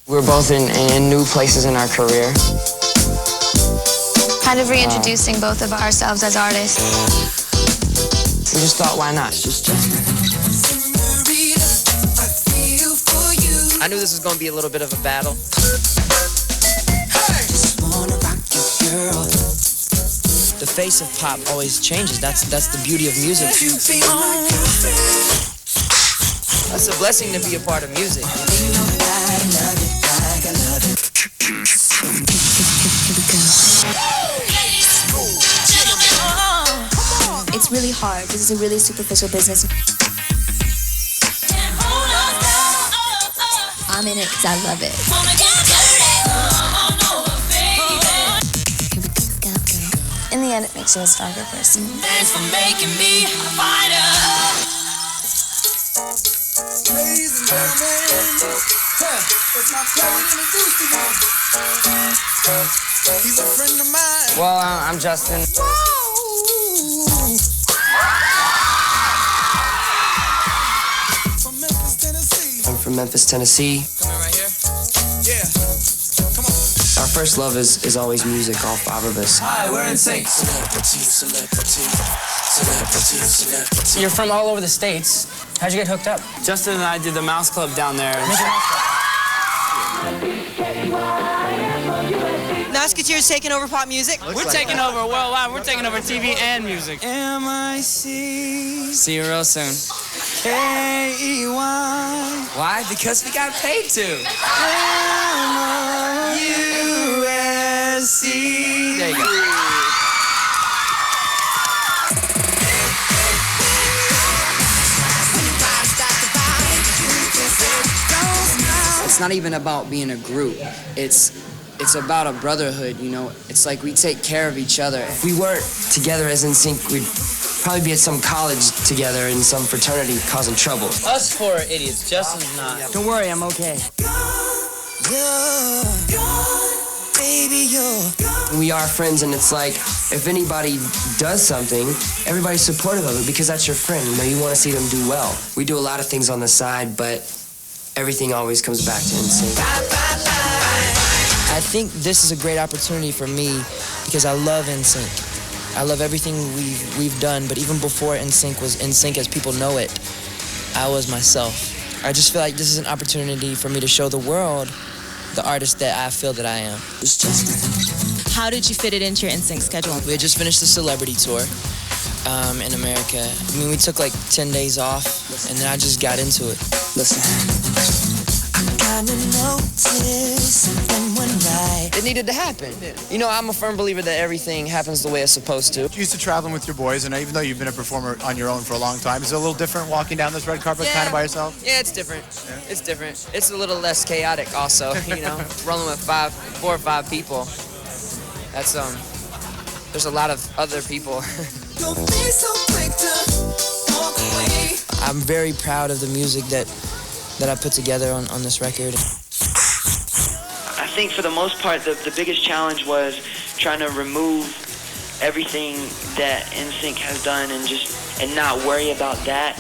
We're both in new places in our career. Kind of reintroducing both of ourselves as artists. We just thought, why not? I knew this was going to be a little bit of a battle. The face of pop always changes. That's the beauty of music. That's a blessing to be a part of music. It's really hard. This is a really superficial business. I'm in it because I love it. In the end, it makes you a stronger person. Thanks for making me a fighter. Ladies and gentlemen, it's my pleasure to introduce you. He's a friend of mine. Well, I'm Justin. From Memphis, Tennessee. I'm from Memphis, Tennessee. Coming right here? Yeah. Come on. Our first love is always music, all five of us. Hi, we're in sync. You're from all over the States. How'd you get hooked up? Justin and I did the Mouse Club down there. Musketeers taking over pop music. We're taking over worldwide. We're taking over TV and music. M-I-C. See you real soon. K-E-Y. Why? Because we got paid to. M-O-U-S-C. There you go. It's not even about being a group. It's about a brotherhood, you know. It's like we take care of each other. If we weren't together as NSYNC, we'd probably be at some college together in some fraternity causing trouble. Us four are idiots. Justin's not. Don't worry, I'm okay. We are friends, and it's like, if anybody does something, everybody's supportive of it because that's your friend. You know, you want to see them do well. We do a lot of things on the side, but everything always comes back to NSYNC. I think this is a great opportunity for me because I love NSYNC. I love everything we've done, but even before NSYNC was NSYNC as people know it, I was myself. I just feel like this is an opportunity for me to show the world the artist that I feel that I am. How did you fit it into your NSYNC schedule? We had just finished the celebrity tour in America. I mean, we took like 10 days off, and then I just got into it. Listen. It needed to happen. You know, I'm a firm believer that everything happens the way it's supposed to. You used to traveling with your boys, and even though you've been a performer on your own for a long time, is it a little different walking down this red carpet kind of by yourself? Yeah, it's different. Yeah. It's different. It's a little less chaotic also, you know. Rolling with 4 or 5 people. That's, there's a lot of other people. Don't be so quick to walk away. I'm very proud of the music that I put together on this record. I think for the most part, the biggest challenge was trying to remove everything that NSYNC has done and not worry about that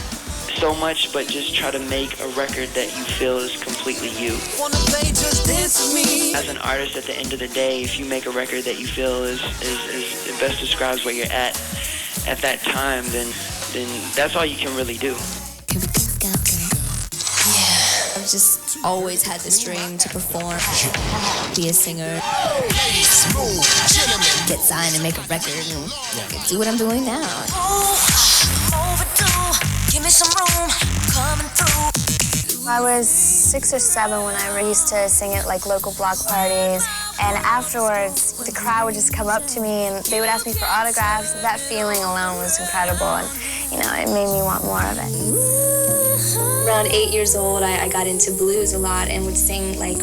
so much, but just try to make a record that you feel is completely you. Wanna play Just Dance with Me? As an artist, at the end of the day, if you make a record that you feel is it best describes where you're at that time, then that's all you can really do. I've just always had this dream to perform, be a singer, get signed and make a record, and do what I'm doing now. Give me some room, coming through. I was 6 or 7 when I used to sing at like local block parties, and afterwards the crowd would just come up to me and they would ask me for autographs. That feeling alone was incredible, and you know, it made me want more of it. Around 8 years old, I got into blues a lot and would sing like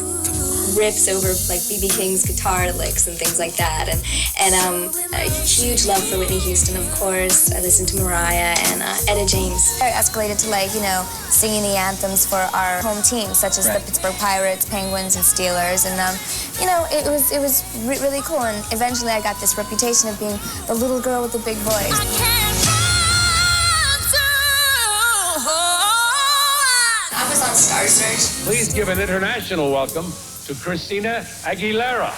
riffs over like B.B. King's guitar licks and things like that, and a huge love for Whitney Houston, of course. I listened to Mariah and Etta James. I escalated to like, you know, singing the anthems for our home teams, such as the Pittsburgh Pirates, Penguins, and Steelers, and you know, it was really cool. And eventually, I got this reputation of being the little girl with the big voice. I was on Star Search. Please give an international welcome to Christina Aguilera.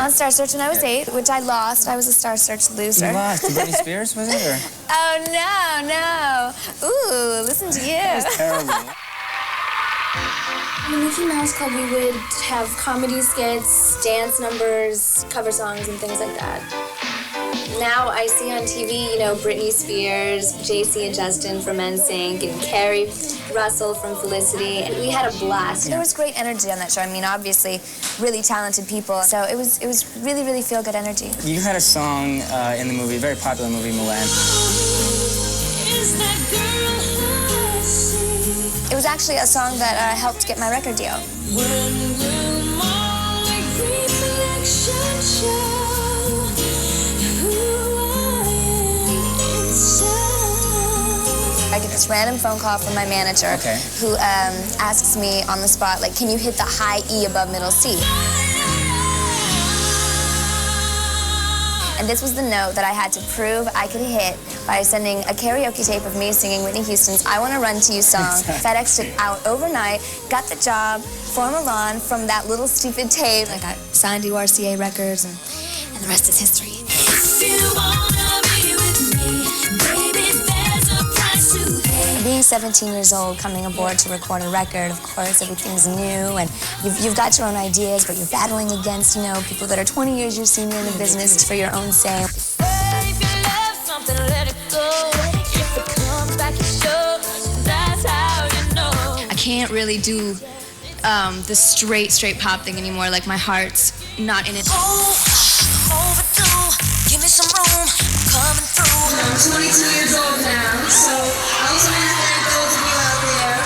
On Star Search when I was 8, which I lost. I was a Star Search loser. You lost to Britney Spears, was it? Or? Oh, no. Ooh, listen to you. That was terrible. In the Mickey Mouse Club, we would have comedy skits, dance numbers, cover songs, and things like that. Now I see on TV, you know, Britney Spears, JC and Justin from NSYNC, and Carrie Russell from Felicity, and we had a blast. There was great energy on that show. I mean, obviously, really talented people. So it was really, really feel-good energy. You had a song in the movie, a very popular movie, Mulan. It was actually a song that helped get my record deal. I get this random phone call from my manager who asks me on the spot, like, can you hit the high E above middle C? And this was the note that I had to prove I could hit by sending a karaoke tape of me singing Whitney Houston's I Wanna Run To You song. FedExed it out overnight, got the job for Milan from that little stupid tape. I got signed to RCA Records, and the rest is history. Being 17 years old, coming aboard to record a record, of course, everything's new, and you've got your own ideas, but you're battling against, you know, people that are 20 years your senior in the business for your own sake. I can't really do the straight pop thing anymore. Like, my heart's not in it. Give me some room, coming through. I'm 22 years old now, so I also want to thank those of you out there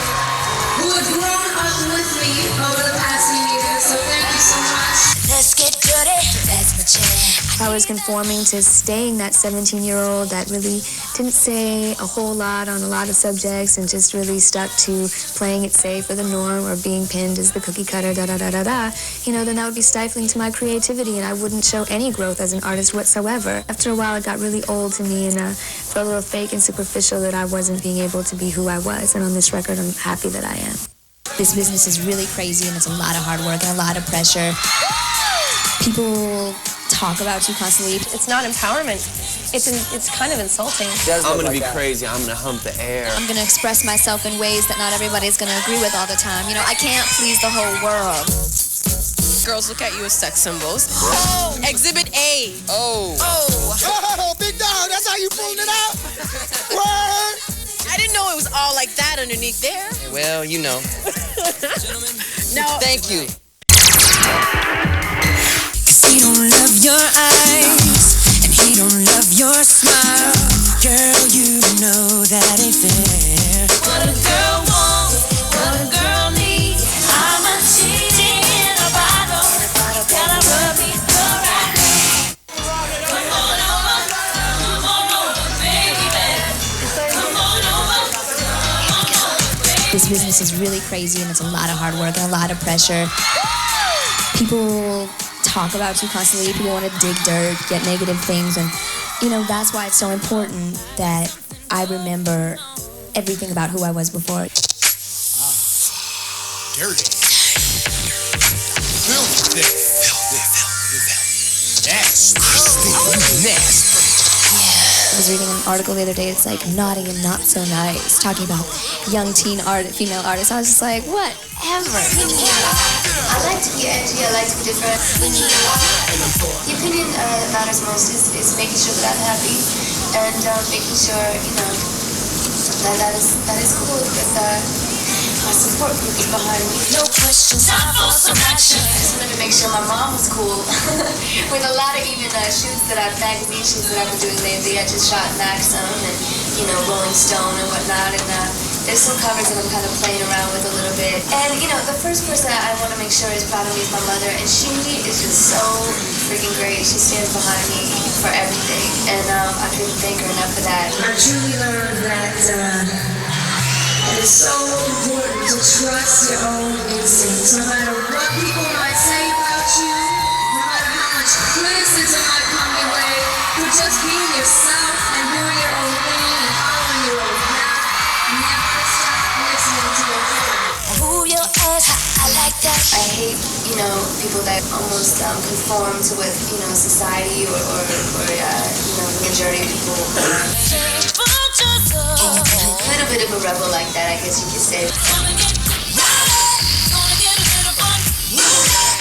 who have grown up with me over the past few years, so thank you so much. Let's get dirty, that's my jam. I was conforming to staying that 17-year-old that really didn't say a whole lot on a lot of subjects and just really stuck to playing it safe or the norm or being pinned as the cookie cutter, da-da-da-da-da. You know, then that would be stifling to my creativity and I wouldn't show any growth as an artist whatsoever. After a while, it got really old to me and felt a little fake and superficial that I wasn't being able to be who I was. And on this record, I'm happy that I am. This business is really crazy and it's a lot of hard work and a lot of pressure. People talk about you constantly. It's not empowerment. It's kind of insulting. I'm gonna be crazy. I'm gonna hump the air. I'm gonna express myself in ways that not everybody's gonna agree with all the time. You know, I can't please the whole world. Girls look at you as sex symbols. Oh, Exhibit A. Oh, big dog, that's how you pulling it out? Word! I didn't know it was all like that underneath there. well, you know. No. Thank you. He don't love your eyes, and he don't love your smile. Girl, you know that ain't fair. What a girl wants, what a girl needs. I'm a genie in a bottle. Gotta rub me the right way. Come on over, baby. Come on over. This business is really crazy and it's a lot of hard work and a lot of pressure. People talk about you constantly. People want to dig dirt, get negative things, and you know, that's why it's so important that I remember everything about who I was before. Dirty. Filthy. Nasty. Nasty. I was reading an article the other day, it's like naughty and not so nice, talking about young female artists. I was just like, whatever. I like to be edgy, I like to be different. The opinion that matters most is making sure that I'm happy and making sure, you know, that is cool because my support group is behind me. No questions, time for some action. I just wanted to make sure my mom was cool. With a lot of even magazine shoots that I've been doing lately, I just shot Maxim and, you know, Rolling Stone and whatnot, and there's some covers that I'm kind of playing around with a little bit. And, you know, the first person I want to make sure is proud of me is my mother, and she is just so freaking great. She stands behind me for everything, and I couldn't thank her enough for that. I truly learned that it is so important to trust your own instincts. No matter what people might say about you, no matter how much criticism might come your way, but just being yourself and doing your own thing and following your own path, never stop listening to your I hate, people that almost conform to what, society or the majority of people are. A little bit of a rebel like that, I guess you could say.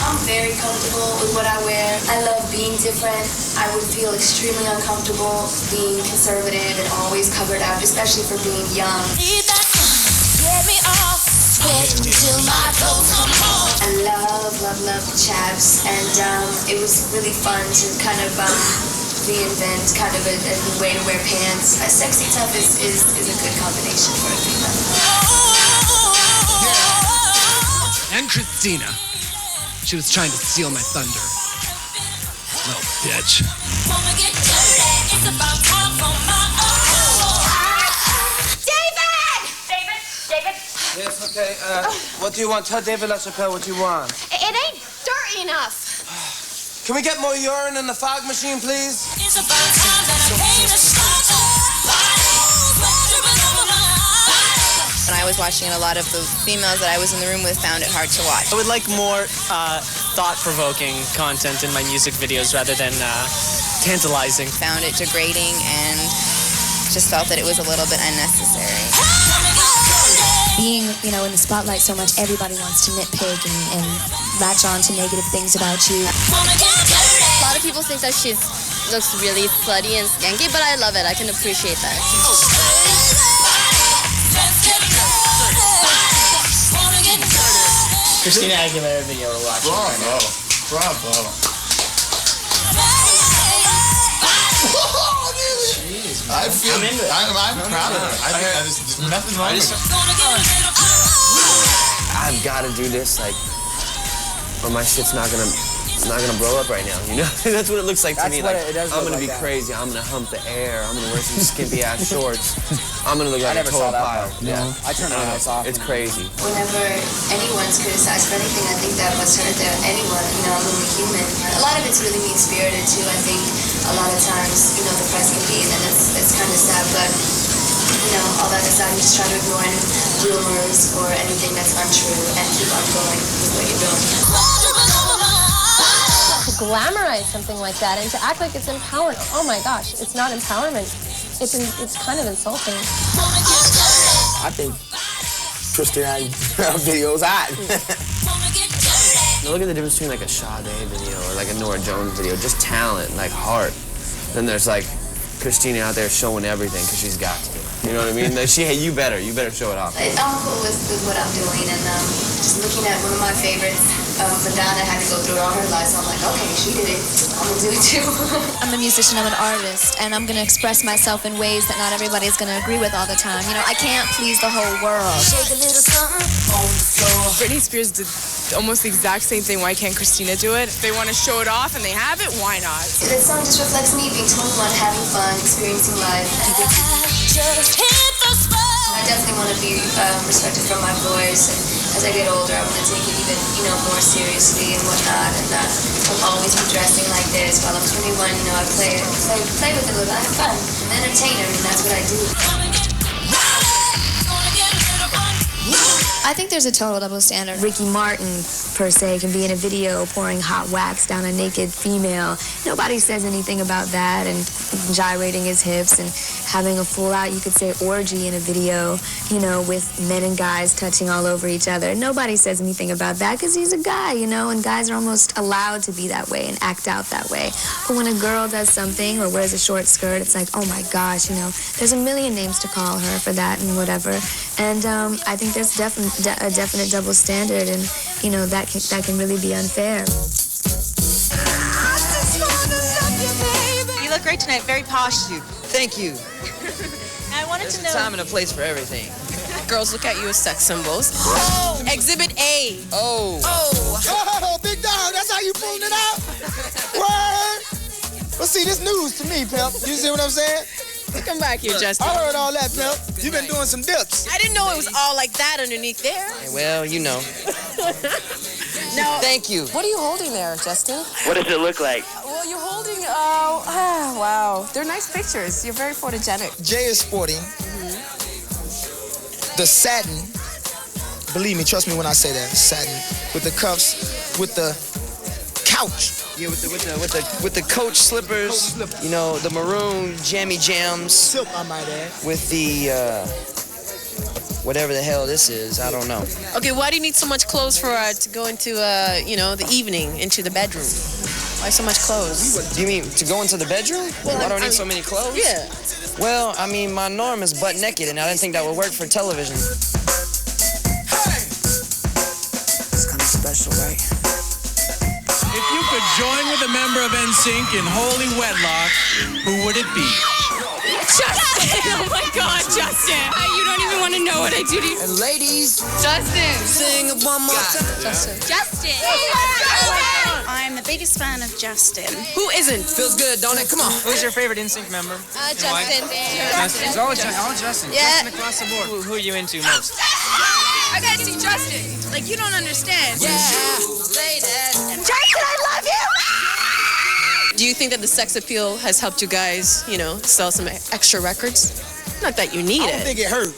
I'm very comfortable with what I wear. I love being different. I would feel extremely uncomfortable being conservative and always covered up, especially for being young. I love chaps, and it was really fun to kind of reinvent kind of a way to wear pants. Sexy tough is a good combination for a female. And Christina. She was trying to steal my thunder. Little bitch. David! Yes, okay. What do you want? Tell David LaChapelle what you want. It ain't dirty enough. Can we get more urine in the fog machine, please? It's about time that I came to start you. When I was watching it, a lot of the females that I was in the room with found it hard to watch. I would like more thought-provoking content in my music videos rather than tantalizing. Found it degrading and just felt that it was a little bit unnecessary. Being, in the spotlight so much, everybody wants to nitpick and latch on to negative things about you. A lot of people think that she looks really slutty and skanky, but I love it. I can appreciate that. Christina Aguilera video we're watching right now. Bravo. I'm proud of her. There's nothing wrong with it. I've got to do this, or my shit's not gonna blow up right now, That's what it looks like to me. I'm gonna be crazy. I'm gonna hump the air. I'm gonna wear some skimpy ass shorts. I'm gonna look like a total pile. Yeah, I turn my lights off. It's crazy. Whenever anyone's criticized for anything, I think that must hurt anyone. I'm only human. A lot of it's really mean-spirited too. I think a lot of times, the press can be, and it's kind of sad, but all that aside, you just try to ignore any rumors or anything that's untrue and keep on going with what you're doing. To glamorize something like that and to act like it's empowering. Oh my gosh, it's not empowerment. It's kind of insulting. I think Christina video's hot. Look at the difference between a Sade video or a Norah Jones video. Just talent, heart. Then there's Christina out there showing everything because she's got to. You know what I mean? You better show it off. I'm cool with what I'm doing, and just looking at one of my favorites, Madonna had to go through all her life, so I'm like, okay, she did it, I'm gonna do it too. I'm a musician, I'm an artist, and I'm gonna express myself in ways that not everybody's gonna agree with all the time. I can't please the whole world. Shake a little something on the floor. Britney Spears did almost the exact same thing. Why can't Christina do it? If they want to show it off and they have it, why not? That song just reflects me being 21, having fun, experiencing life. I definitely want to be respected for my voice, and as I get older, I want to take it even, more seriously and whatnot, and I'll always be dressing like this. While I'm 21, I play with it a little. I have fun. I'm an entertainer, and that's what I do. I think there's a total double standard. Ricky Martin, per se, can be in a video pouring hot wax down a naked female. Nobody says anything about that, and gyrating his hips and having a full-out, you could say, orgy in a video, with men and guys touching all over each other. Nobody says anything about that because he's a guy, and guys are almost allowed to be that way and act out that way. But when a girl does something or wears a short skirt, it's like, oh my gosh, there's a million names to call her for that and whatever. And I think there's a definite double standard, and that can really be unfair. You look great tonight. Very posh, you. Thank you. I wanted There's to a know. time and a place for everything. Girls look at you as sex symbols. Oh. Exhibit A. Oh, big dog, that's how you pulling it out? Word! Well, see, this news to me, Pimp. You see what I'm saying? Come back here, Justin. I heard all that, Pimp. You've been doing some dips. I didn't know it was all like that underneath there. well, No. Thank you. What are you holding there, Justin? What does it look like? Well, you're holding, wow. They're nice pictures. You're very photogenic. Jay is sporting the satin Believe me, trust me when I say that. Satin with the cuffs, with the couch. Yeah, with the Coach slippers. You know, the maroon jammy jams. Silk, I might add. With the whatever the hell this is, I don't know. Okay, why do you need so much clothes for to go into you know, the evening, into the bedroom? Why so much clothes? Do you mean to go into the bedroom? Well, I don't need so many clothes? Yeah. Well, I mean, my norm is butt naked, and I didn't think that would work for television. It's kind of special, right? If you could join with a member of NSYNC in holy wedlock, who would it be? Justin! Oh my God, Justin! You don't even want to know what I do to you. And ladies, Justin! Sing it one more time. Justin! Justin! I'm the biggest fan of Justin. Who isn't? feels good, don't it? Come on. Who's your favorite NSYNC member? Justin. Justin. It's all Justin. Yeah. Justin across the board. Who are you into most? I gotta see Justin. Like, you don't understand. Yeah. Justin, I love you! Do you think that the sex appeal has helped you guys, you know, sell some extra records? Not that you need I it. don't think it hurt.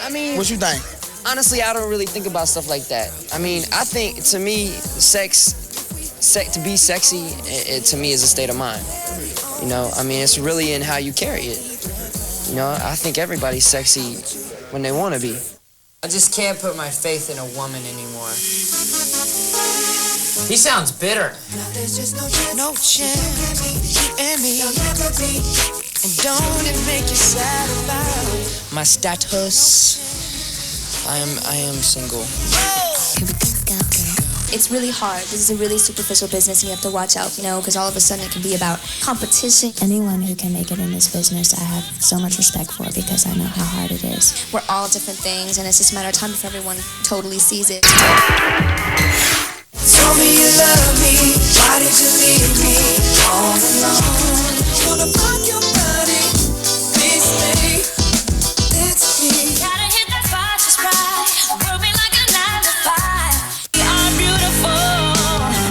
I mean, What you think? honestly, I don't really think about stuff like that. I mean, I think, to me, to be sexy, it to me is a state of mind. You know, I mean, it's really in how you carry it. You know, I think everybody's sexy when they want to be. I just can't put my faith in a woman anymore. He sounds bitter. There's just no chance, you and me. And don't it make you sad about My status, I am single. It's really hard. This is a really superficial business, and you have to watch out, you know, because all of a sudden it can be about competition. Anyone who can make it in this business, I have so much respect for because I know how hard it is. We're all different things, and it's just a matter of time before everyone totally sees it. Tell me you love me, why did you leave me all alone? Wanna rock your body, please stay, it's me. Gotta hit that spot just right. Work me like a 9 to 5. We are beautiful,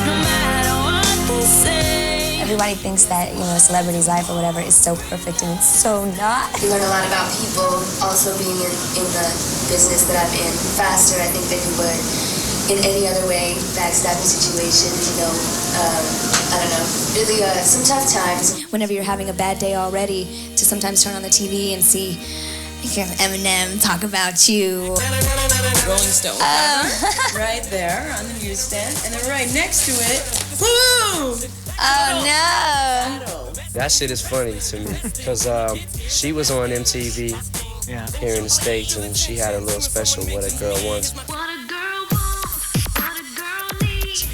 no matter what they say. Everybody thinks that, you know, a celebrity's life or whatever is so perfect, and it's so not. You learn a lot about people also being in the business that I'm in faster, I think, than you would in any other way, backstabbing situations, you know, I don't know, really some tough times. Whenever you're having a bad day already, to sometimes turn on the TV and see Eminem talk about you. Rolling Stone right there on the newsstand, and then right next to it, woo! Oh no! That shit is funny to me because she was on MTV here in the States, and she had a little special What a Girl Wants.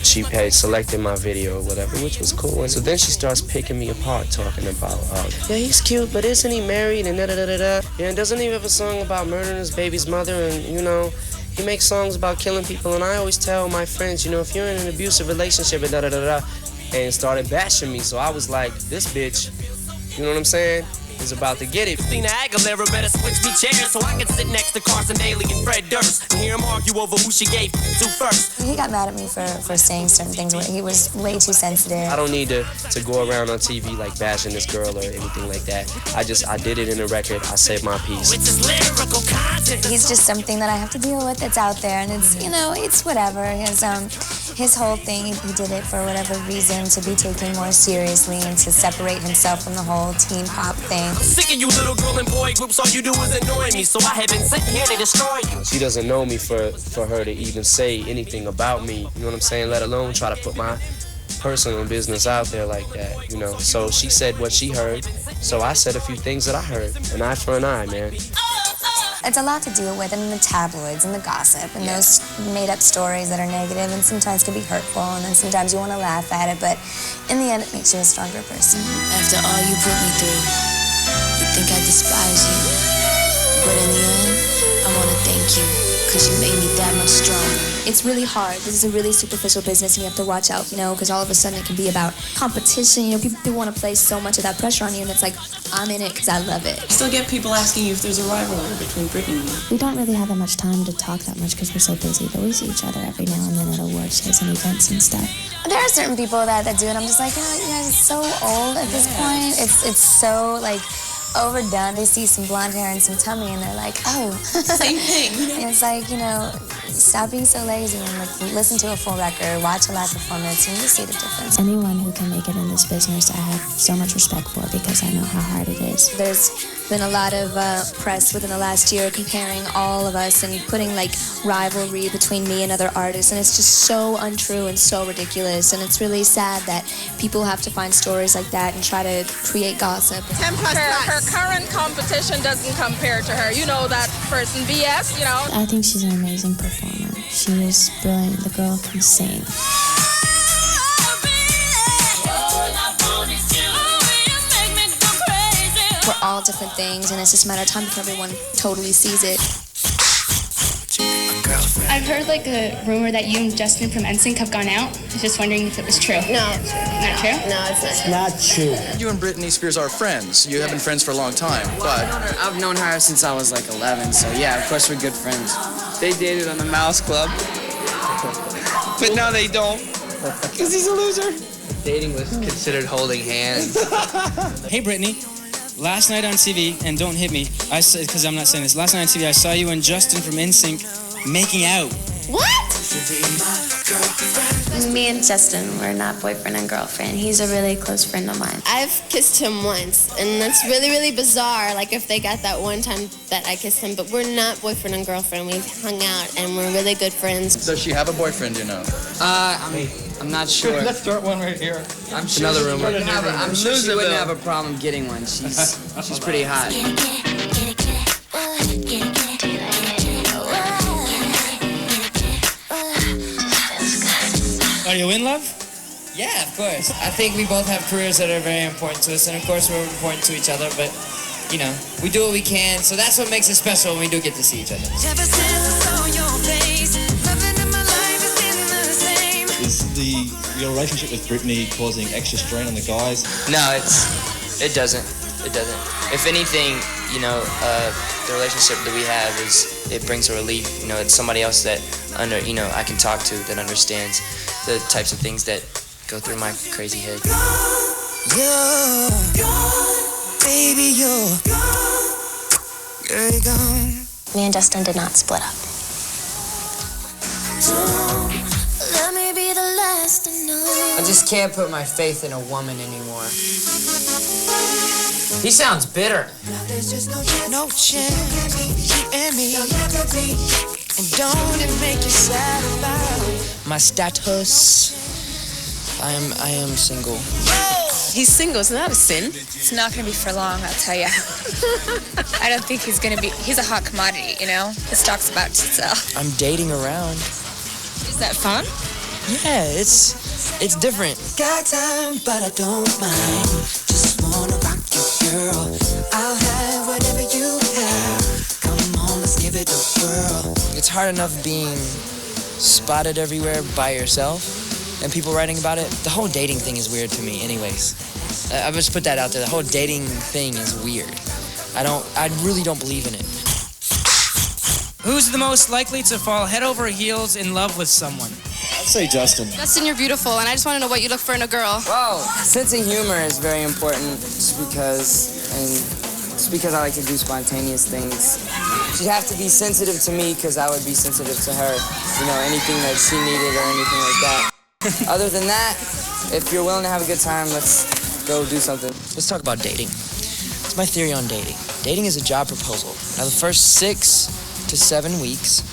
She selected my video or whatever, which was cool. And so then she starts picking me apart, talking about, yeah, he's cute, but isn't he married, and da-da-da-da-da. Yeah, and doesn't he have a song about murdering his baby's mother, and, you know, he makes songs about killing people. And I always tell my friends, you know, if you're in an abusive relationship, and da-da-da-da, and started bashing me. So I was like, this bitch, you know what I'm saying, is about to get it. Christina Aguilera better switch me chairs so I can sit next to Carson Daly and Fred Durst and hear them argue over who she gave to first. He got mad at me for saying certain things where he was way too sensitive. I don't need to go around on TV like bashing this girl or anything like that. I did it in a record. I said my piece. He's just something that I have to deal with that's out there, and it's, you know, it's whatever. His whole thing, he did it for whatever reason, to be taken more seriously and to separate himself from the whole teen pop thing. Sick of you little girl and boy groups, all you do is annoy me, so I have been sitting here to destroy you. She doesn't know me for her to even say anything about me, you know what I'm saying, let alone try to put my personal business out there like that, you know. So she said what she heard, so I said a few things that I heard, an eye for an eye, man. It's a lot to deal with, and the tabloids and the gossip and those made-up stories that are negative and sometimes can be hurtful, and then sometimes you want to laugh at it, but in the end, it makes you a stronger person. After all you put me through, you think I despise you. But in the end, I want to thank you, because you made me that much stronger. It's really hard. This is a really superficial business, and you have to watch out, you know, because all of a sudden it can be about competition. You know, people want to place so much of that pressure on you, and it's like, I'm in it because I love it. Still get people asking you if there's a rivalry between Britney and you. We don't really have that much time to talk that much because we're so busy, but we see each other every now and then at award shows and events and stuff. There are certain people that do it. I'm just like, you know, you guys are so old at this point. It's so, like, overdone. They see some blonde hair and some tummy and they're like, oh. Same thing. And it's like, stop being so lazy and listen to a full record, watch a live performance, and you'll see the difference. Anyone who can make it in this business, I have so much respect for because I know how hard it is. There's been a lot of press within the last year comparing all of us and putting rivalry between me and other artists, and it's just so untrue and so ridiculous, and it's really sad that people have to find stories like that and try to create gossip. 10++. Her current competition doesn't compare to her. You know that person, BS, I think she's an amazing performer. She is brilliant. The girl can sing. We're all different things, and it's just a matter of time before everyone totally sees it. I've heard a rumor that you and Justin from NSYNC have gone out. I was just wondering if it was true. No. Not true? No, it's not true. Not true. You and Britney Spears are friends. You have been friends for a long time, but... I've known her since I was 11, so yeah, of course we're good friends. They dated on the Mouse Club, but now they don't, because he's a loser. Dating was considered holding hands. Hey, Brittany. Last night on TV, and don't hit me, because I'm not saying this. Last night on TV, I saw you and Justin from NSYNC making out. What? Me and Justin, we're not boyfriend and girlfriend. He's a really close friend of mine. I've kissed him once, and that's really, really bizarre, if they got that one time that I kissed him, but we're not boyfriend and girlfriend. We've hung out, and we're really good friends. Does she have a boyfriend, I'm not sure. Let's start one right here. I'm sure Another rumor. I'm sure she wouldn't have a problem getting one. She's pretty hot. Are you in love? Yeah, of course. I think we both have careers that are very important to us, and of course we're important to each other, but, we do what we can, so that's what makes it special when we do get to see each other. Is your relationship with Britney causing extra strain on the guys? No, it doesn't. It doesn't. If anything, the relationship that we have it brings a relief. It's somebody else that I can talk to that understands the types of things that go through my crazy head. Baby, you're gone. Me and Justin did not split up. Let me be the last to know. I just can't put my faith in a woman anymore. He sounds bitter. There's just no chance, you and me. And don't it make you sad about My status, I am single. He's single. Is that a sin? It's not going to be for long, I'll tell you. I don't think he's going to be... He's a hot commodity, His stock's about to sell. I'm dating around. Is that fun? Yeah, it's different. Got time, but I don't mind. Just wanna rock you, girl. I'll have whatever you have. Come on, let's give it a whirl. It's hard enough being spotted everywhere by yourself and people writing about it. The whole dating thing is weird to me anyways. I just put that out there. The whole dating thing is weird. I really don't believe in it. Who's the most likely to fall head over heels in love with someone? I'd say Justin. Justin, you're beautiful, and I just want to know what you look for in a girl. Well, sense of humor is very important just because I like to do spontaneous things. She'd have to be sensitive to me because I would be sensitive to her. Anything that she needed or anything like that. Other than that, if you're willing to have a good time, let's go do something. Let's talk about dating. It's my theory on dating. Dating is a job proposal. Now, the first 6 to 7 weeks,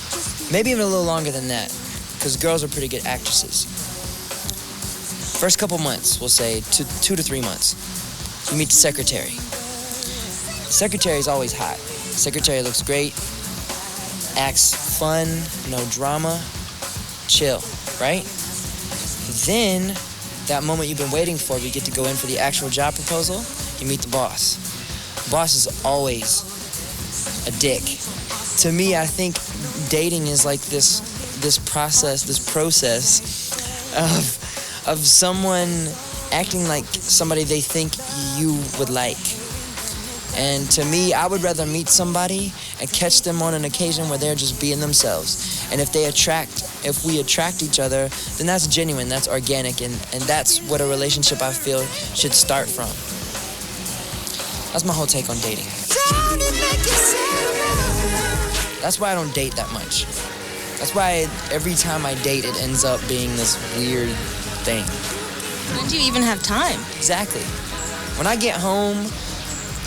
maybe even a little longer than that, because girls are pretty good actresses. First couple months, we'll say 2 to 3 months, you meet the secretary. The secretary is always hot. The secretary looks great, acts fun, no drama, chill, right? Then, that moment you've been waiting for, we get to go in for the actual job proposal, you meet the boss. The boss is always a dick. To me, I think dating is like this process of someone acting like somebody they think you would like. And to me, I would rather meet somebody and catch them on an occasion where they're just being themselves. And if we attract each other, then that's genuine, that's organic, and that's what a relationship I feel should start from. That's my whole take on dating. That's why I don't date that much. That's why every time I date, it ends up being this weird thing. When do you even have time? Exactly. When I get home,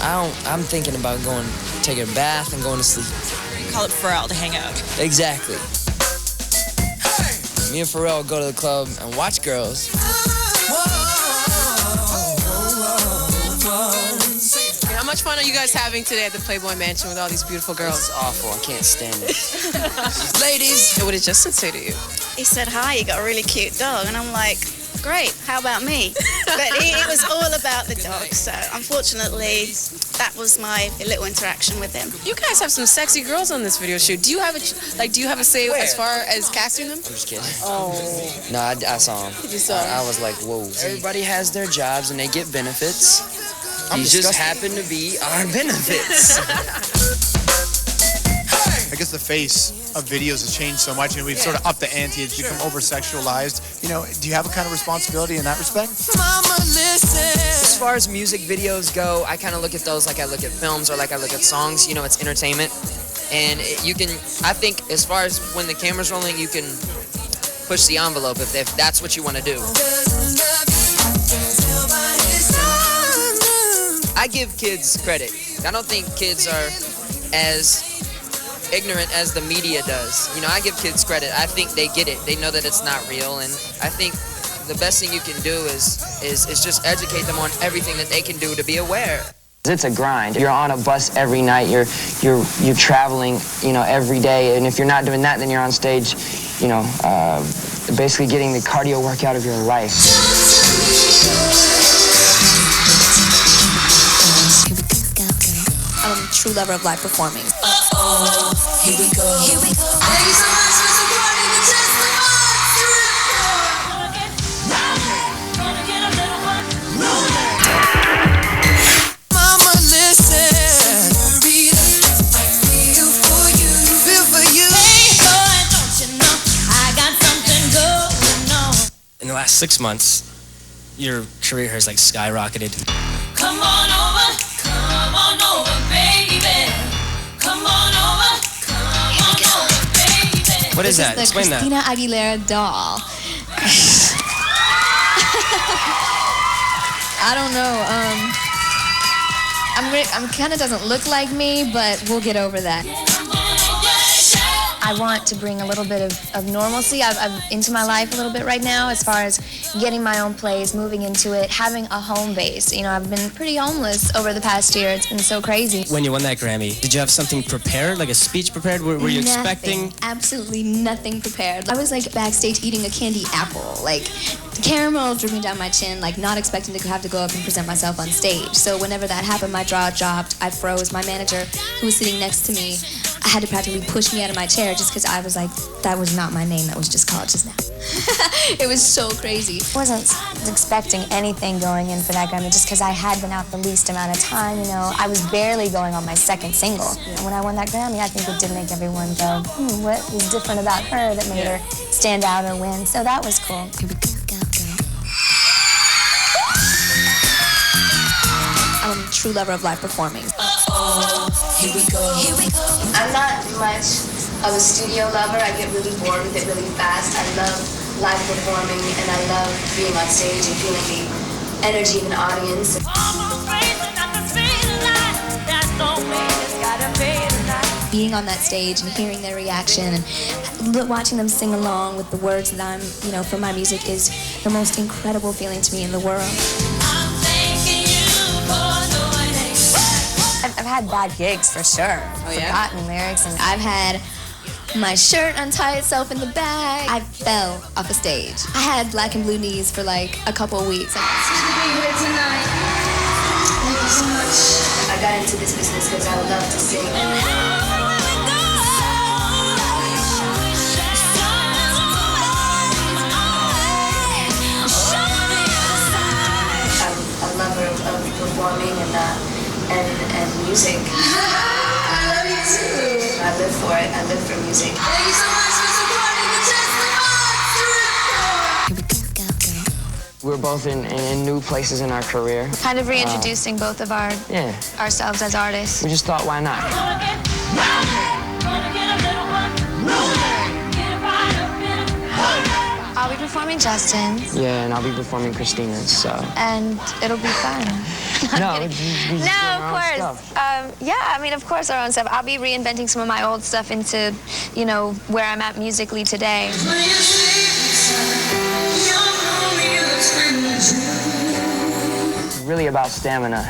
I'm thinking about taking a bath and going to sleep. You call it Pharrell to hang out. Exactly. Me and Pharrell go to the club and watch girls. How much fun are you guys having today at the Playboy Mansion with all these beautiful girls? This is awful. I can't stand it. Ladies! What did Justin say to you? He said, hi, you got a really cute dog. And I'm like, great, how about me? But it was all about the dog. So unfortunately, that was my little interaction with him. You guys have some sexy girls on this video shoot. Do you have a say as far as casting them? I'm just kidding. Oh. No, I saw them. You saw them? I was like, whoa. Everybody has their jobs and they get benefits. These just happen to be our benefits. I guess the face of videos has changed so much, and we've sort of upped the ante. It's become over-sexualized. You know, do you have a kind of responsibility in that respect? As far as music videos go, I kind of look at those like I look at films or like I look at songs. You know, it's entertainment. And I think as far as when the camera's rolling, you can push the envelope if that's what you want to do. I give kids credit. I don't think kids are as ignorant as the media does. You know, I give kids credit. I think they get it. They know that it's not real, and I think the best thing you can do is just educate them on everything that they can do to be aware. It's a grind. You're on a bus every night. You're traveling, you know, every day, and if you're not doing that, then you're on stage, you know, basically getting the cardio workout of your life. I'm a true lover of live performing. Here we go. Here we go. Thank you so much for supporting the Mama, listen. I feel for you. Feel for you. Hey, boy, don't you know I got something going on. In the last 6 months, your career has like skyrocketed. Come on over, baby. Come on over, baby. What is This that? is the Explain that. Christina Aguilera doll. I don't know. I'm kind of doesn't look like me, but we'll get over that. I want to bring a little bit of normalcy. I'm into my life a little bit right now as far as getting my own place, moving into it, having a home base. You know, I've been pretty homeless over the past year. It's been so crazy. When you won that Grammy, did you have something prepared, like a speech prepared? Were you expecting? Absolutely nothing prepared. I was like backstage eating a candy apple, like caramel dripping down my chin, like not expecting to have to go up and present myself on stage. So whenever that happened, my jaw dropped, I froze. My manager, who was sitting next to me, I had to practically push me out of my chair just because I was like, that was not my name, that was just called just now. It was so crazy. I wasn't expecting anything going in for that Grammy just because I had been out the least amount of time, you know. I was barely going on my second single. And when I won that Grammy, I think it did make everyone go, what was different about her that made her stand out or win? So that was cool. I'm a true lover of live performing. Here we go. Here we go. I'm not much of a studio lover. I get really bored with it really fast. I love live performing and I love being on stage and feeling the energy of an audience. Being on that stage and hearing their reaction and watching them sing along with the words that I'm, you know, from my music is the most incredible feeling to me in the world. I've had bad gigs for sure. Oh, yeah? Forgotten lyrics and I've had my shirt untie itself in the bag. I fell off a stage. I had black and blue knees for like a couple of weeks. Thank you so much. I got into this business because I love to sing. I'm a lover of performing and music. I love you too. I live for it. I live for music. Thank you so much for supporting the We're both in new places in our career. Kind of reintroducing both of ourselves as artists. We just thought, why not? I'll be performing Justin's. Yeah, and I'll be performing Christina's, so. And it'll be fun. No, of course. Yeah, I mean, of course, our own stuff. I'll be reinventing some of my old stuff into, you know, where I'm at musically today. It's really about stamina,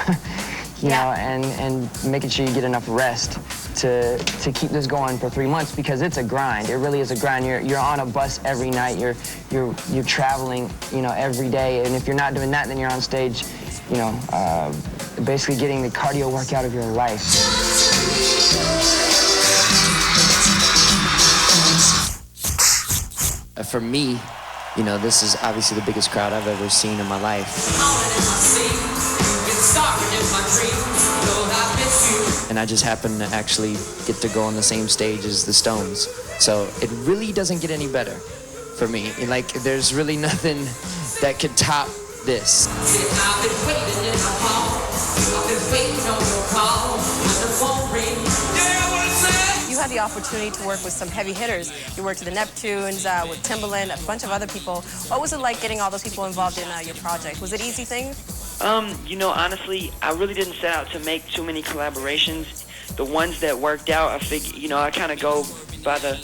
you know, and making sure you get enough rest to keep this going for 3 months, because it's a grind. It really is a grind. You're on a bus every night. You're traveling, you know, every day. And if you're not doing that, then you're on stage, you know, basically getting the cardio workout of your life. For me, you know, this is obviously the biggest crowd I've ever seen in my life. And I just happen to actually get to go on the same stage as the Stones. So it really doesn't get any better for me. Like, there's really nothing that could top this. You had the opportunity to work with some heavy hitters. You worked with the Neptunes, with Timberlake, a bunch of other people. What was it like getting all those people involved in your project? Was it easy thing? You know, honestly, I really didn't set out to make too many collaborations. The ones that worked out, I figured, you know, I kind of go by the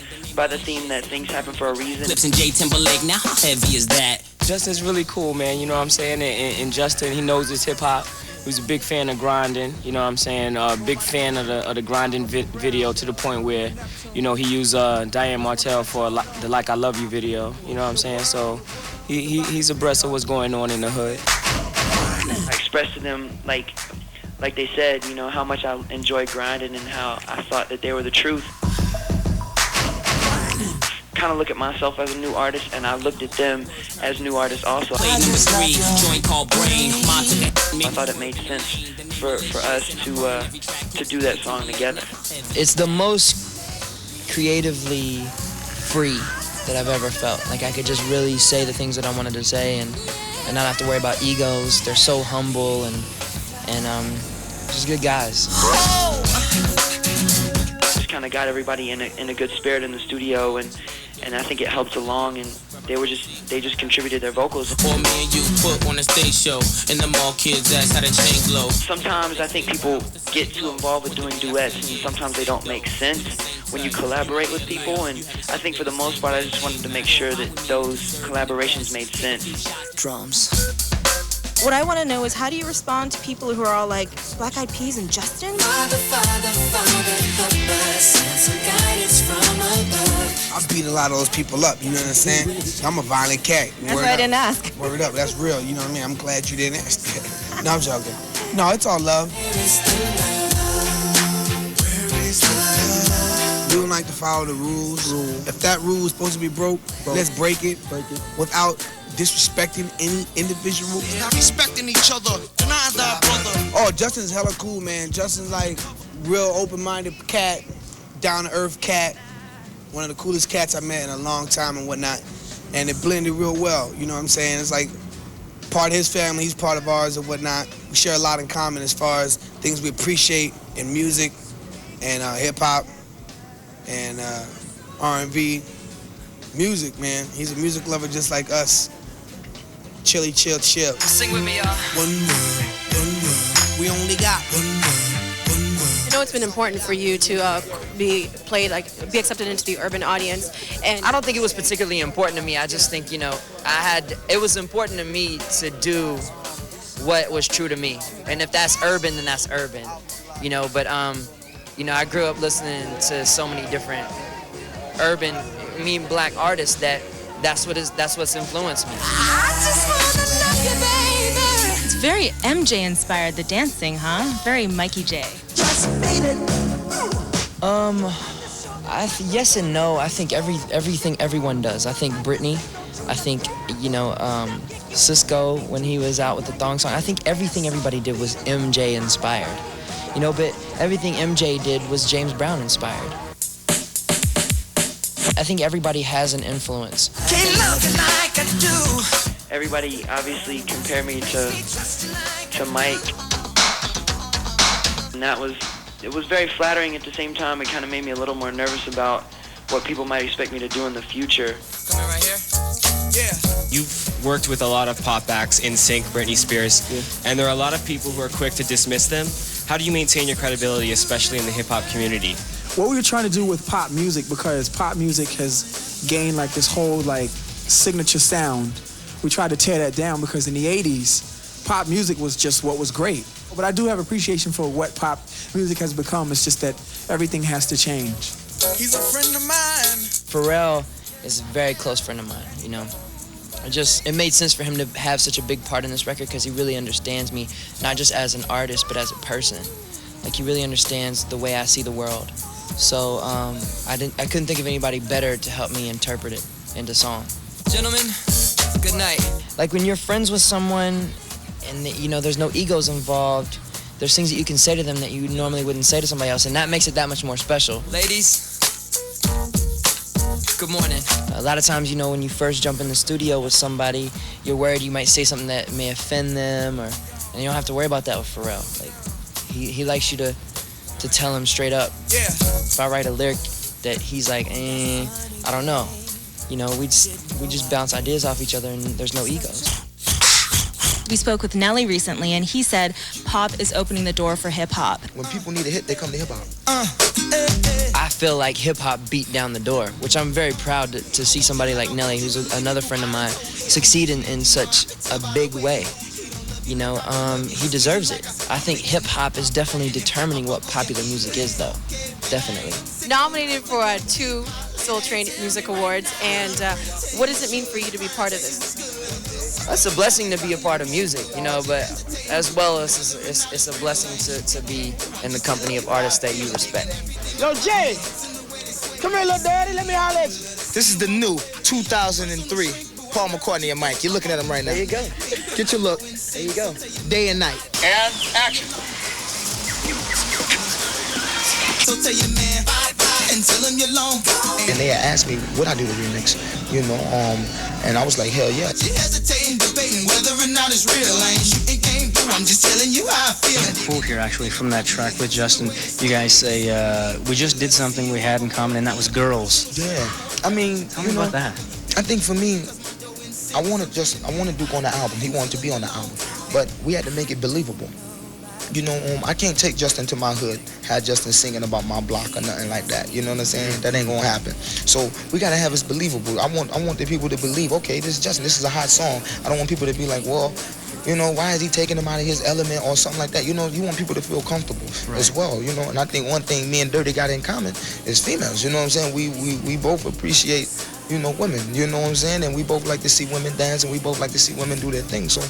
theme that things happen for a reason. Lips and Timberlake, now how heavy is that? Justin's really cool, man, you know what I'm saying? And Justin, he knows his hip-hop. He was a big fan of grinding, you know what I'm saying? A big fan of the grinding video, to the point where, you know, he used Diane Martell for the Like I Love You video, you know what I'm saying? So he's abreast of what's going on in the hood. I expressed to them, like they said, you know, how much I enjoy grinding and how I thought that they were the truth. Kind of look at myself as a new artist, and I looked at them as new artists also. I thought it made sense for us to do that song together. It's the most creatively free that I've ever felt. Like, I could just really say the things that I wanted to say and not have to worry about egos. They're so humble and just good guys. Just kind of got everybody in a good spirit in the studio, and I think it helped along, and they just contributed their vocals. For me and you put on a stage show, and them all kids ask how the chain glow. Sometimes I think people get too involved with doing duets, and sometimes they don't make sense when you collaborate with people, and I think for the most part I just wanted to make sure that those collaborations made sense. Drums. What I want to know is, how do you respond to people who are all like, Black Eyed Peas and Justin? Father, help us, send some guidance from above. I beat a lot of those people up, you know what I'm saying? I'm a violent cat. That's why I didn't ask. Word up, that's real, you know what I mean? I'm glad you didn't ask that. No, I'm joking. No, it's all love. We don't like to follow the rules. If that rule is supposed to be broke, let's break it without disrespecting any individual. Not respecting each other, denying thy brother. Oh, Justin's hella cool, man. Justin's like real open-minded cat, down-to-earth cat. One of the coolest cats I met in a long time and whatnot. And it blended real well, you know what I'm saying? It's like part of his family, he's part of ours and whatnot. We share a lot in common as far as things we appreciate in music and hip-hop and R&B. Music, man. He's a music lover just like us. Chilly, chill. Sing with me, y'all. One word. We only got one word. I know it's been important for you to be accepted into the urban audience. And I don't think it was particularly important to me. I just think, you know, it was important to me to do what was true to me. And if that's urban, then that's urban. You know, but, you know, I grew up listening to so many different urban, black artists that's what's influenced me. It's very MJ inspired, the dancing, huh? Very Mikey J. Yes and no. I think everything everyone does. I think Britney. I think, you know, Cisco when he was out with the thong song. I think everything everybody did was MJ inspired. You know, but everything MJ did was James Brown inspired. I think everybody has an influence. Can't love you like I do. everybody obviously compared me to Mike. And it was very flattering. At the same time, it kind of made me a little more nervous about what people might expect me to do in the future. Coming right here? Yeah. You've worked with a lot of pop acts, NSYNC, Britney Spears, and there are a lot of people who are quick to dismiss them. How do you maintain your credibility, especially in the hip-hop community? What we were trying to do with pop music, because pop music has gained like this whole like signature sound, we tried to tear that down because in the 80s, pop music was just what was great. But I do have appreciation for what pop music has become. It's just that everything has to change. He's a friend of mine. Pharrell is a very close friend of mine, you know. It made sense for him to have such a big part in this record because he really understands me, not just as an artist, but as a person. Like, he really understands the way I see the world. So I couldn't think of anybody better to help me interpret it into song. Gentlemen, good night. Like, when you're friends with someone and, you know, there's no egos involved, there's things that you can say to them that you normally wouldn't say to somebody else, and that makes it that much more special. Ladies, good morning. A lot of times, you know, when you first jump in the studio with somebody, you're worried you might say something that may offend them, and you don't have to worry about that with Pharrell. Like, he likes you to tell him straight up. Yeah. If I write a lyric that he's like, I don't know, you know, we just bounce ideas off each other, and there's no egos. We spoke with Nelly recently, and he said pop is opening the door for hip-hop. When people need a hit, they come to hip-hop. I feel like hip-hop beat down the door, which I'm very proud to see somebody like Nelly, who's another friend of mine, succeed in such a big way. You know, he deserves it. I think hip-hop is definitely determining what popular music is, though. Definitely. Nominated for 2 Soul Train Music Awards, and what does it mean for you to be part of this? It's a blessing to be a part of music, you know, but as well as it's a blessing to be in the company of artists that you respect. Yo, Jay, come here, little daddy. Let me holler at you. This is the new 2003 Paul McCartney and Mike. You're looking at him right now. There you go. Get your look. There you go. Day and night. And action. So tell your man and tell him you're alone. And they had asked me, would I do the remix? You know, and I was like, hell yeah. You hesitating, debating whether or not it's real. I ain't shooting game, I'm just telling you how I feel. Cool here, actually, from that track with Justin. You guys say, we just did something we had in common, and that was girls. Yeah. I mean, tell me about that. I think for me, I wanted Duke on the album. He wanted to be on the album. But we had to make it believable. You know, I can't take Justin to my hood, have Justin singing about my block or nothing like that. You know what I'm saying? That ain't gonna happen. So we gotta have it believable. I want the people to believe, okay, this is Justin, this is a hot song. I don't want people to be like, well, you know, why is he taking him out of his element or something like that? You know, you want people to feel comfortable as well, you know. And I think one thing me and Dirty got in common is females, you know what I'm saying? We both appreciate, you know, women, you know what I'm saying? And we both like to see women dance, and we both like to see women do their thing. So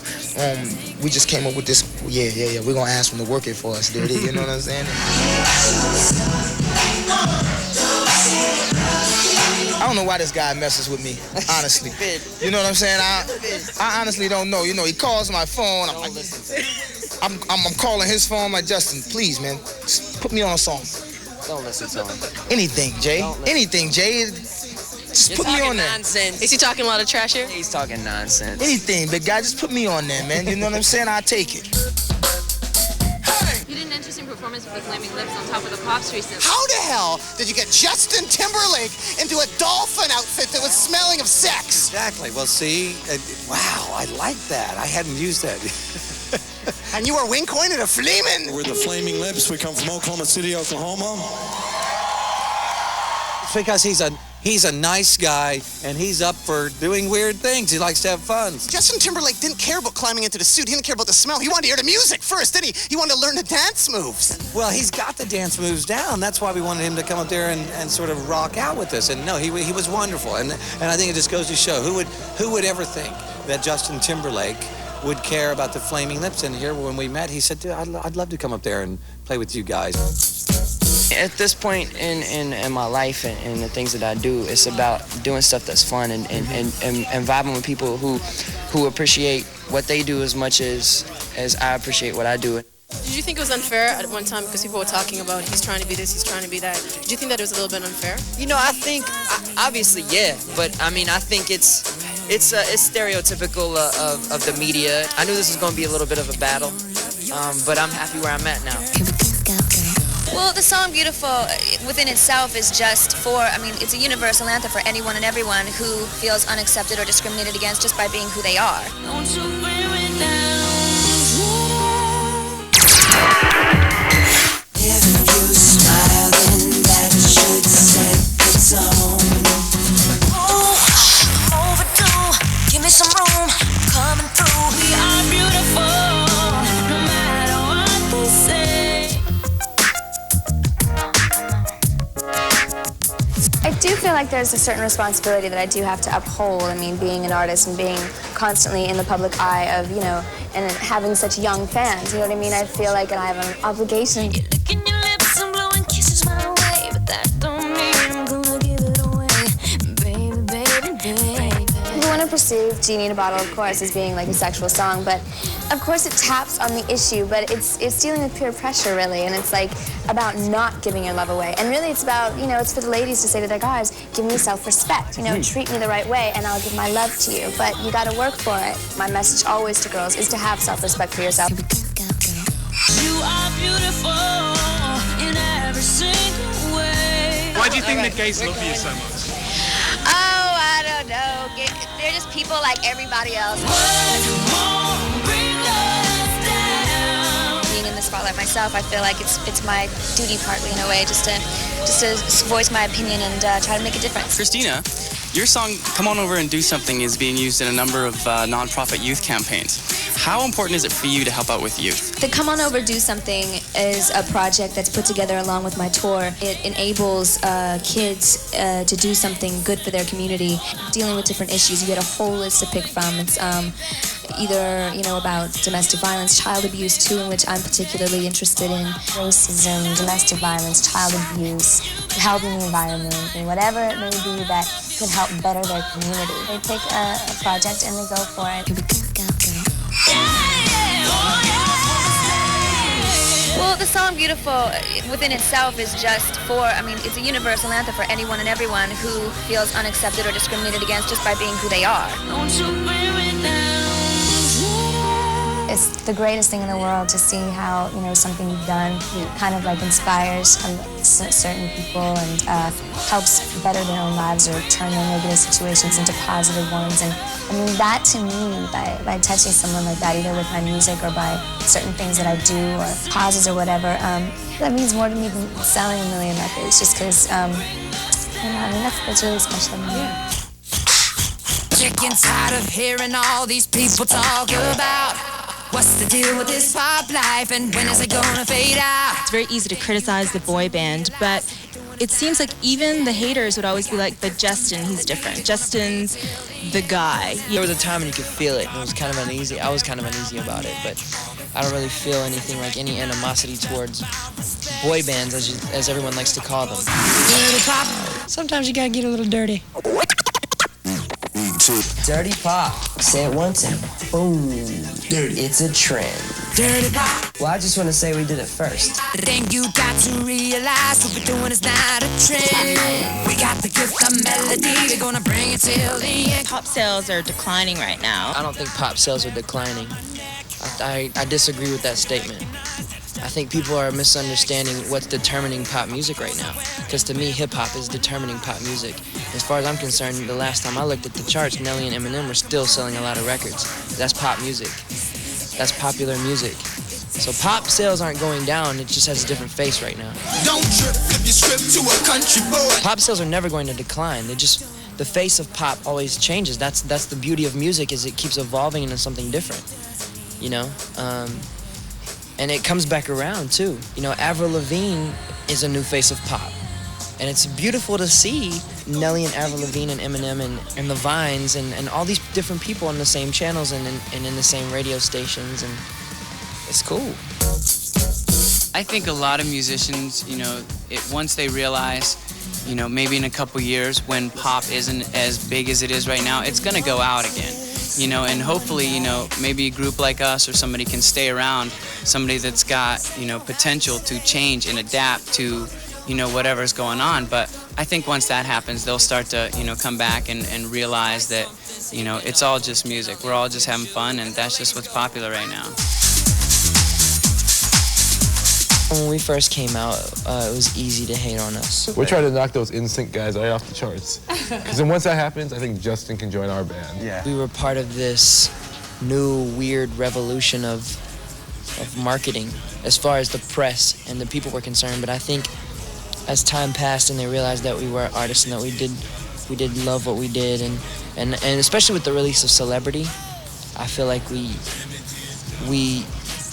we just came up with this, yeah, we're gonna ask them to work it for us, Dirty, you know what I'm saying? I don't know why this guy messes with me, honestly. You know what I'm saying? I honestly don't know. You know, he calls my phone. I'm like, I'm calling his phone. I'm like, Justin, please, man, just put me on a song. Don't listen to him. Anything, Jay. Anything, Jay. Just You're put me on there. Nonsense. Is he talking a lot of trash here? He's talking nonsense. Anything, big guy. Just put me on there, man. You know what I'm saying? I'll take it. You did an interesting performance with the Flaming Lips on Top of the Pops recently. How the hell did you get Justin Timberlake into a dolphin outfit that was smelling of sex? Exactly. Well, see, wow, I like that. I hadn't used that. And you were wing coin at a flaming. We're the Flaming Lips. We come from Oklahoma City, Oklahoma. It's because he's a nice guy, and he's up for doing weird things. He likes to have fun. Justin Timberlake didn't care about climbing into the suit. He didn't care about the smell. He wanted to hear the music first, didn't he? He wanted to learn the dance moves. Well, he's got the dance moves down. That's why we wanted him to come up there and sort of rock out with us. And no, he was wonderful. And I think it just goes to show who would ever think that Justin Timberlake would care about the Flaming Lips. And here, when we met, he said, dude, I'd love to come up there and play with you guys. At this point in my life and the things that I do, it's about doing stuff that's fun and vibing with people who appreciate what they do as much as I appreciate what I do. Did you think it was unfair at one time because people were talking about he's trying to be this, he's trying to be that? Did you think that it was a little bit unfair? You know, I think, obviously, yeah. But, I mean, I think it's It's stereotypical of the media. I knew this was going to be a little bit of a battle, but I'm happy where I'm at now. Well, the song Beautiful within itself is just it's a universal anthem for anyone and everyone who feels unaccepted or discriminated against just by being who they are. If you smile, then that should set the tone. Overdue, give me some room, coming through. We are beautiful, no matter what they say. I do feel like there's a certain responsibility that I do have to uphold. I mean, being an artist and being constantly in the public eye of, and having such young fans, you know what I mean? I feel like I have an obligation. Licking your lips and blowing kisses my way, but that don't mean I'm gonna give it away, baby, baby, baby. You want to perceive Genie in a Bottle, of course, as being like a sexual song, but of course it taps on the issue, but it's dealing with peer pressure, really, and it's like about not giving your love away. And really it's about, it's for the ladies to say to their guys, give me self-respect, treat me the right way, and I'll give my love to you, but you gotta work for it. My message always to girls is to have self-respect for yourself. You are beautiful in every single way. Why do you think the gays love you so much? Oh, I don't know. They're just people like everybody else. Being in the spotlight myself, I feel like it's my duty partly in a way just to voice my opinion and try to make a difference. Christina, your song "Come On Over and Do Something" is being used in a number of nonprofit youth campaigns. How important is it for you to help out with youth? The Come On Over, Do Something is a project that's put together along with my tour. It enables kids to do something good for their community, dealing with different issues. You get a whole list to pick from. It's either, about domestic violence, child abuse too, in which I'm particularly interested in. Racism, domestic violence, child abuse, helping the environment, and whatever it may be that could help better their community. They take a project and they go for it. Well, the song Beautiful within itself is just it's a universal anthem for anyone and everyone who feels unaccepted or discriminated against just by being who they are. It's the greatest thing in the world to see how, something you've done kind of like inspires certain people and helps better their own lives or turn their negative situations into positive ones. And that to me, by touching someone like that, either with my music or by certain things that I do or causes or whatever, that means more to me than selling 1 million records, just because, that's really special to me. Sick and tired of hearing all these people talk about what's the deal with this pop life and when is it gonna fade out? It's very easy to criticize the boy band, but it seems like even the haters would always be like, but Justin, he's different. Justin's the guy. There was a time when you could feel it, and it was kind of uneasy. I was kind of uneasy about it, but I don't really feel anything like any animosity towards boy bands, as everyone likes to call them. Sometimes you gotta get a little dirty. Dirty pop. Say it once and boom. Dirty. It's a trend. Dirty pop. Well, I just want to say we did it first. The thing you got to realize, what we're doing is not a trend. We got the gift of melody, we're gonna bring it till the end. Pop sales are declining right now. I don't think pop sales are declining. I disagree with that statement. I think people are misunderstanding what's determining pop music right now. Because to me, hip-hop is determining pop music. As far as I'm concerned, the last time I looked at the charts, Nelly and Eminem were still selling a lot of records. That's pop music. That's popular music. So pop sales aren't going down, it just has a different face right now. Don't trip if you strip to a country boy. Pop sales are never going to decline. The face of pop always changes. That's the beauty of music, is it keeps evolving into something different. And it comes back around too. Avril Lavigne is a new face of pop. And it's beautiful to see Nelly and Avril Lavigne and Eminem and the Vines and all these different people on the same channels and in the same radio stations, and it's cool. I think a lot of musicians, once they realize, maybe in a couple years when pop isn't as big as it is right now, it's gonna go out again. And hopefully, maybe a group like us or somebody can stay around, somebody that's got, potential to change and adapt to, whatever's going on. But I think once that happens, they'll start to, come back and realize that, it's all just music. We're all just having fun, and that's just what's popular right now. When we first came out, it was easy to hate on us. We're trying to knock those NSYNC guys right off the charts. Because then once that happens, I think Justin can join our band. Yeah. We were part of this new weird revolution of marketing as far as the press and the people were concerned. But I think as time passed and they realized that we were artists and that we did love what we did, and especially with the release of Celebrity, I feel like we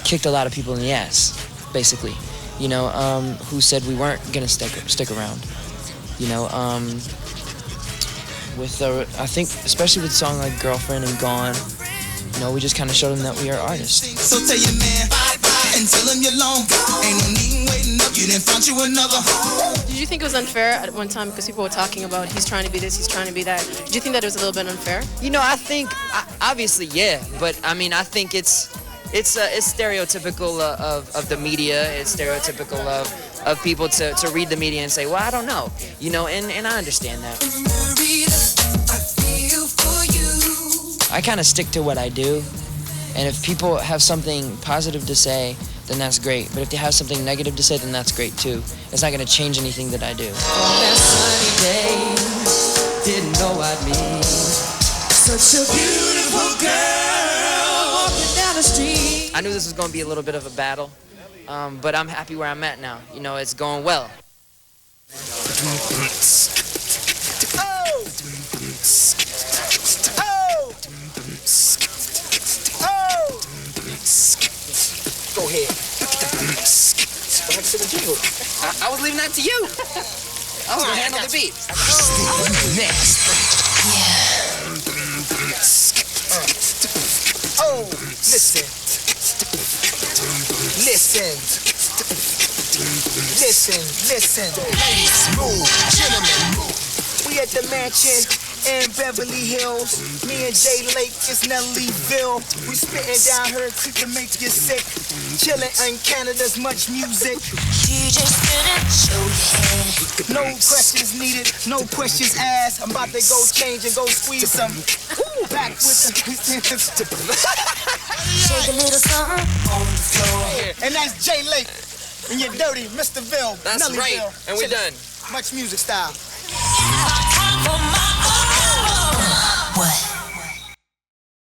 kicked a lot of people in the ass, basically, who said we weren't gonna stick around, I think especially with a song like Girlfriend and Gone, we just kind of showed them that we are artists. So tell your man bye-bye and tell him you're long. Ain't no need waiting up, you didn't find you another. Did you think it was unfair at one time because people were talking about he's trying to be this, he's trying to be that? Did you think that it was a little bit unfair? I think, obviously, yeah, but I mean, I think it's stereotypical of the media. It's stereotypical of people to read the media and say, well, I don't know, and I understand that. I kind of stick to what I do, and if people have something positive to say, then that's great. But if they have something negative to say, then that's great too. It's not going to change anything that I do. That sunny day, didn't know I'd meet such a beautiful girl walking down the street. I knew this was going to be a little bit of a battle, but I'm happy where I'm at now. It's going well. Go ahead. I was leaving that to you. I was going to handle the beat. Next. Oh, listen. Ladies, move. Gentlemen, move. We at the mansion in Beverly Hills. Me and Jay Lake is Nellyville. We spitting down her to make you sick. Chilling in Canada's much music. DJ spinning, show your head. No questions needed, no questions asked. I'm about to go change and go squeeze some. Back with the shake a little something on the floor. And that's Jay Lake and your dirty Mr. Ville. That's Nellyville. right, and we're done. Much music style. What?